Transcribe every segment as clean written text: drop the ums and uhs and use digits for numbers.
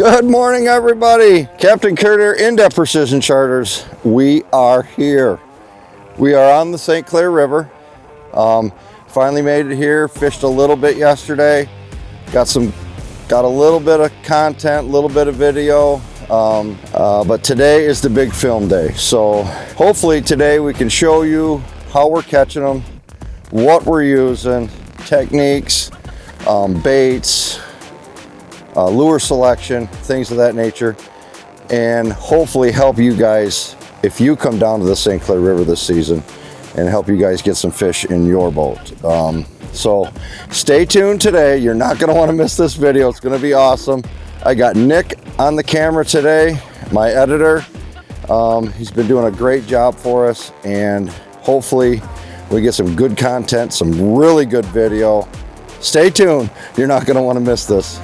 Good morning, everybody. Captain Carter In-Depth Precision Charters. We are here. We are on the St. Clair River. Finally made it here. Fished a little bit yesterday. Got a little bit of content, a little bit of video. But today is the big film day. So hopefully today we can show you how we're catching them, what we're using, techniques, baits, lure selection, things of that nature, and hopefully help you guys if you come down to the St. Clair River this season and help you guys get some fish in your boat. So stay tuned today. You're not going to want to miss this video. It's going to be awesome. I got Nick on the camera today, my editor. He's been doing a great job for us, and hopefully we get some good content, some really good video. Stay tuned. You're not going to want to miss this.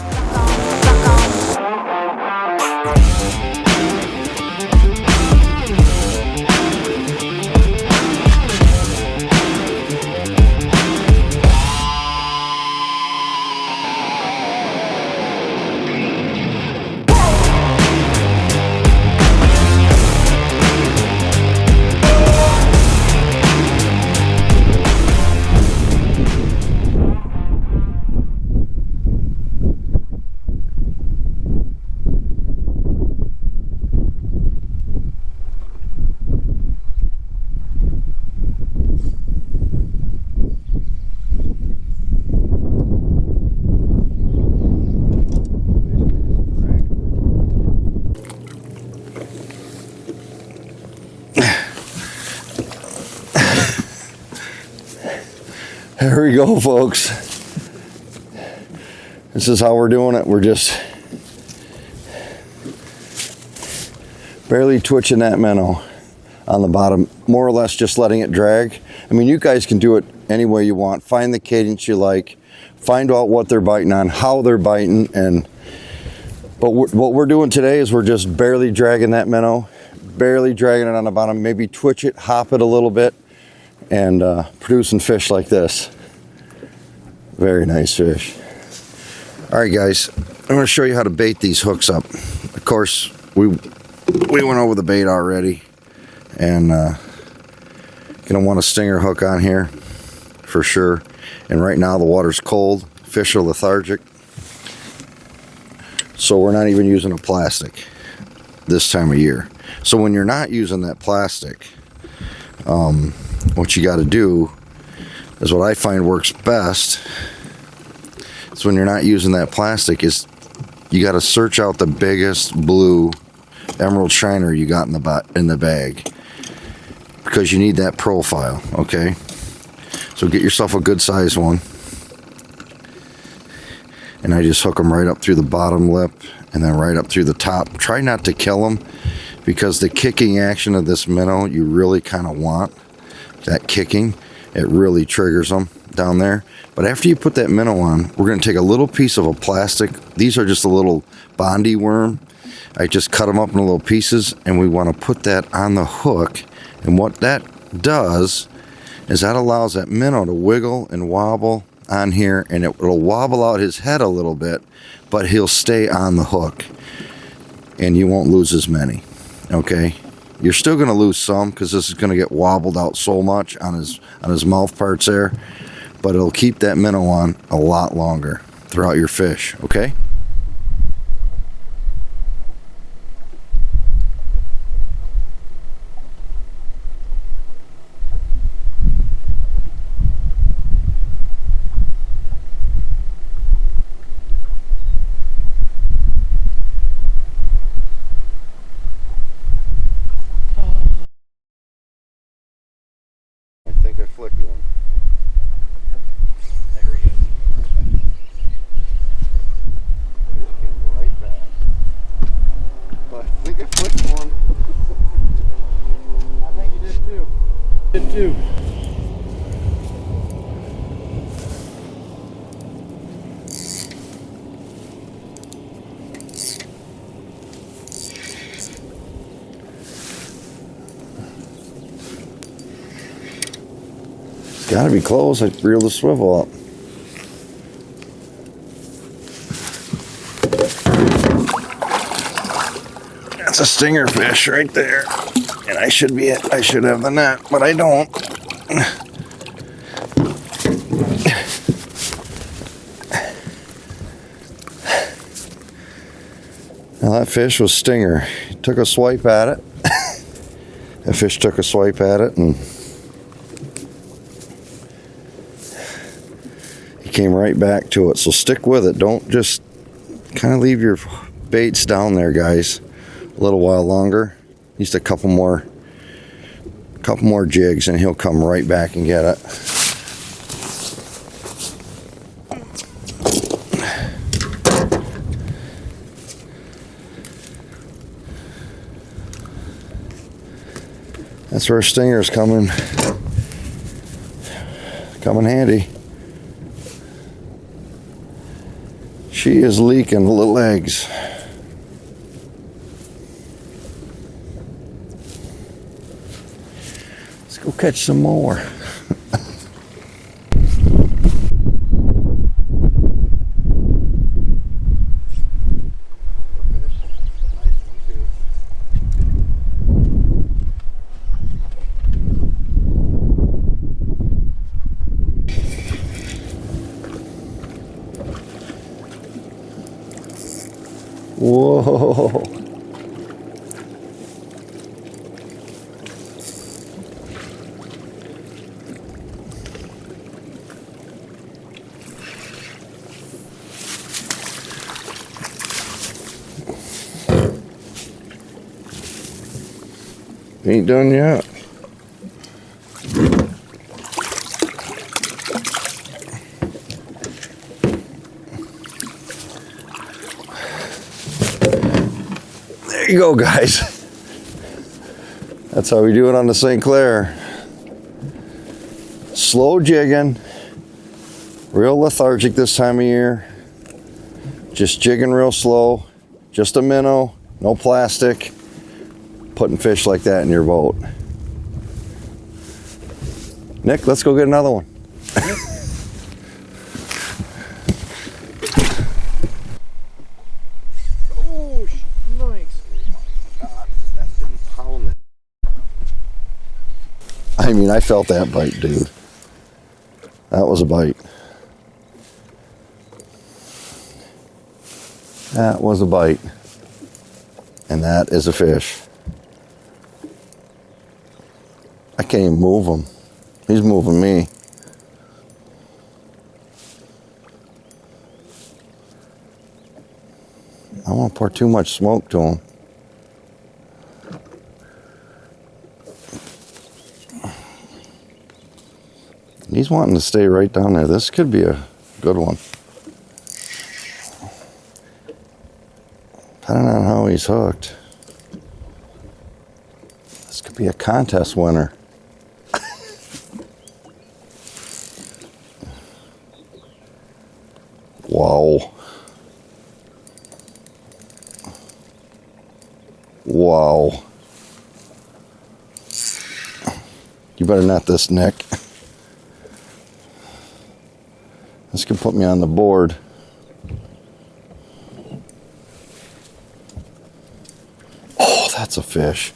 Here we go, folks. This is how we're doing it. We're just barely twitching that minnow on the bottom, more or less just letting it drag. I mean, you guys can do it any way you want. Find the cadence you like, find out what they're biting on, how they're biting, but what we're doing today is we're just barely dragging that minnow, barely dragging it on the bottom, maybe twitch it, hop it a little bit, and producing fish like this. Very nice fish. All right, guys, I'm going to show you how to bait these hooks up. Of course, we went over the bait already, and going to want a stinger hook on here for sure. And right now the water's cold, fish are lethargic, so we're not even using a plastic this time of year. So when you're not using that plastic, what you got to do is what I find works best is when you're not using that plastic is you got to search out the biggest blue emerald shiner you got in the bag, because you need that profile. Okay, so get yourself a good size one, and I just hook them right up through the bottom lip and then right up through the top. Try not to kill them, because the kicking action of this minnow you really kind of want. That kicking, it really triggers them down there. But after you put that minnow on, we're going to take a little piece of a plastic. These are just a little bondy worm. I just cut them up in little pieces, and we want to put that on the hook. And what that does is that allows that minnow to wiggle and wobble on here, and it will wobble out his head a little bit, but he'll stay on the hook, and you won't lose as many. Okay, you're still going to lose some because this is going to get wobbled out so much on his mouth parts there, but it'll keep that minnow on a lot longer throughout your fish. Okay. I think I flicked one. There he is. It came right back. But I think I flicked one. I think you did too. Did too. Gotta be close. I reel the swivel up. That's a stinger fish right there. And I should have the net, but I don't. Now that fish was stinger. He took a swipe at it. That fish took a swipe at it and he came right back to it. So stick with it. Don't just kind of leave your baits down there, guys. A little while longer. Just a couple more jigs and he'll come right back and get it. That's where stingers come in handy. She is leaking little eggs. Let's go catch some more. Whoa. Ain't done yet. There you go, guys. That's how we do it on the St. Clair. Slow jigging. Real lethargic this time of year. Just jigging real slow. Just a minnow. No plastic. Putting fish like that in your boat. Nick, let's go get another one. Oh, nice. God, that's been pounding. I mean, I felt that bite, dude. That was a bite. That was a bite. And that is a fish. I can't even move him. He's moving me. I don't want to pour too much smoke to him. He's wanting to stay right down there. This could be a good one. Depending on how he's hooked. This could be a contest winner. Wow. Wow. You better net this, Nick. This could put me on the board. Oh, that's a fish.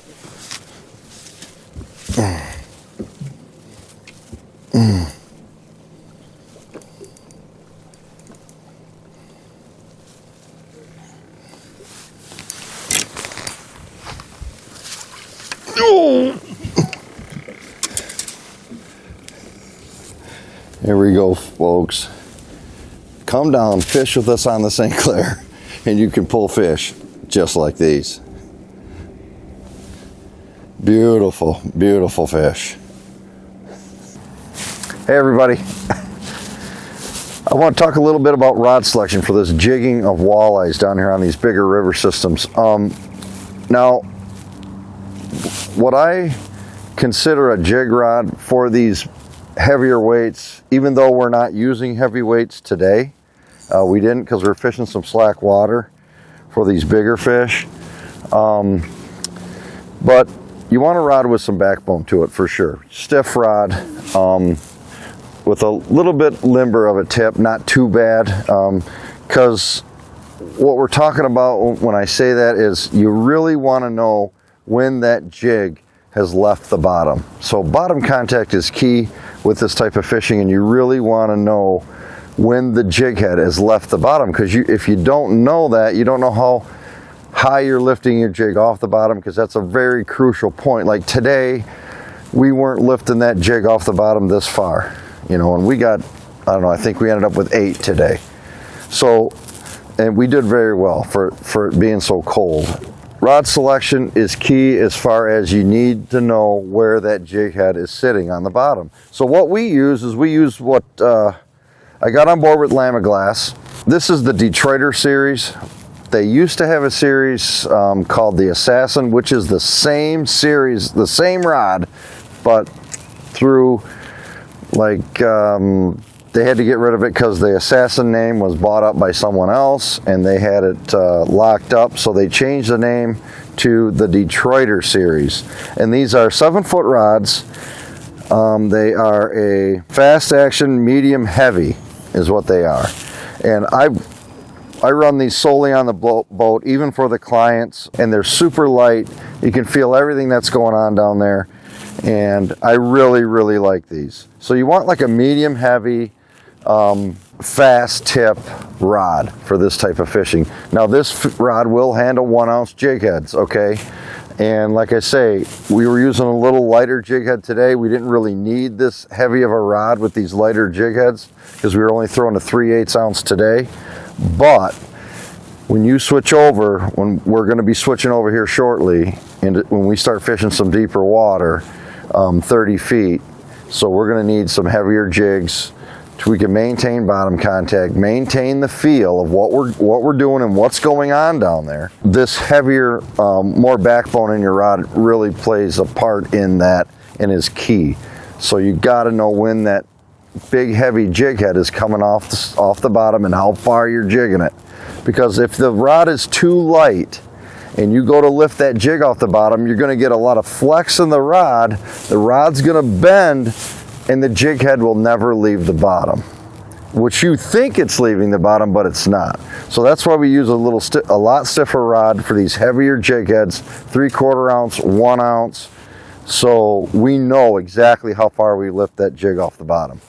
Here we go, folks. Come down, fish with us on the St. Clair, and you can pull fish just like these. Beautiful, beautiful fish. Hey everybody. I want to talk a little bit about rod selection for this jigging of walleyes down here on these bigger river systems. Now, what I consider a jig rod for these heavier weights, even though we're not using heavy weights today, we didn't because we're fishing some slack water for these bigger fish. But you want a rod with some backbone to it for sure. Stiff rod with a little bit limber of a tip, not too bad, because what we're talking about when I say that is you really want to know when that jig has left the bottom. So bottom contact is key with this type of fishing, and you really want to know when the jig head has left the bottom, because if you don't know that, you don't know how high you're lifting your jig off the bottom, because that's a very crucial point. Like today, we weren't lifting that jig off the bottom this far, you know, and we got, I don't know, I think we ended up with 8 today. So, and we did very well for it being so cold. Rod selection is key as far as you need to know where that jig head is sitting on the bottom. So what we use is what I got on board with Lamiglass. This is the Detroiter series. They used to have a series called the Assassin, which is the same series, the same rod, but through like they had to get rid of it because the Assassin name was bought up by someone else and they had it locked up, so they changed the name to the Detroiter series. And these are 7-foot rods. They are a fast action medium heavy is what they are. And I run these solely on the boat, even for the clients, and they're super light. You can feel everything that's going on down there, and I really, really like these. So you want like a medium heavy, fast tip rod for this type of fishing. Now this rod will handle 1-ounce jig heads, okay? And like I say, we were using a little lighter jig head today. We didn't really need this heavy of a rod with these lighter jig heads because we were only throwing a 3/8 ounce today. But when you switch over, when we're going to be switching over here shortly, and when we start fishing some deeper water, 30 feet, so we're going to need some heavier jigs so we can maintain bottom contact, maintain the feel of what we're doing and what's going on down there. This heavier, more backbone in your rod really plays a part in that and is key. So you got to know when that big heavy jig head is coming off the bottom and how far you're jigging it. Because if the rod is too light and you go to lift that jig off the bottom, you're going to get a lot of flex in the rod's going to bend, and the jig head will never leave the bottom, which you think it's leaving the bottom, but it's not. So that's why we use a lot stiffer rod for these heavier jig heads, 3/4 ounce, 1 ounce, so we know exactly how far we lift that jig off the bottom.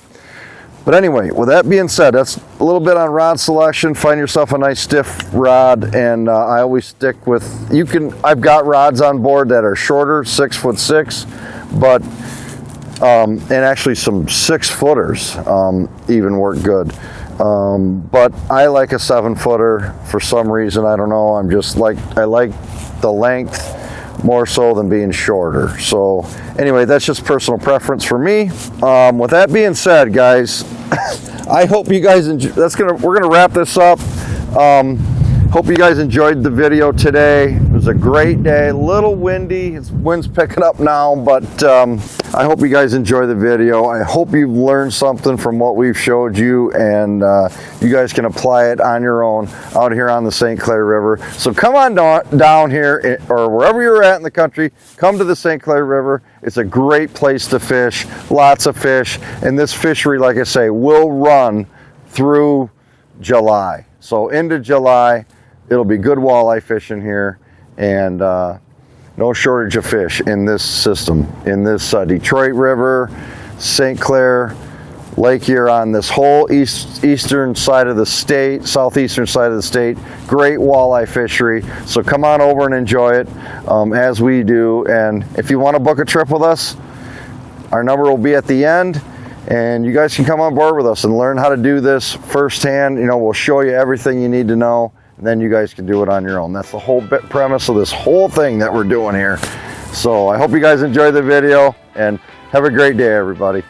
But anyway, with that being said, that's a little bit on rod selection. Find yourself a nice stiff rod, and I always stick with, I've got rods on board that are shorter, 6'6", but and actually some 6-footers even work good. But I like a 7-footer for some reason. I don't know. I like the length more so than being shorter. So anyway, that's just personal preference for me. With that being said, guys, I hope you guys enjoy. We're gonna wrap this up. Hope you guys enjoyed the video today. It was a great day, a little windy. Wind's picking up now, but I hope you guys enjoy the video. I hope you've learned something from what we've showed you, and you guys can apply it on your own out here on the St. Clair River. So come on down here, or wherever you're at in the country, come to the St. Clair River. It's a great place to fish, lots of fish, and this fishery, like I say, will run through July. So into July, it'll be good walleye fishing here, and no shortage of fish in this system, in this Detroit River, St. Clair, Lake Huron, this whole eastern side of the state, southeastern side of the state. Great walleye fishery. So come on over and enjoy it as we do. And if you want to book a trip with us, our number will be at the end. And you guys can come on board with us and learn how to do this firsthand. You know, we'll show you everything you need to know, and then you guys can do it on your own. That's the whole premise of this whole thing that we're doing here. So I hope you guys enjoy the video, and have a great day, everybody.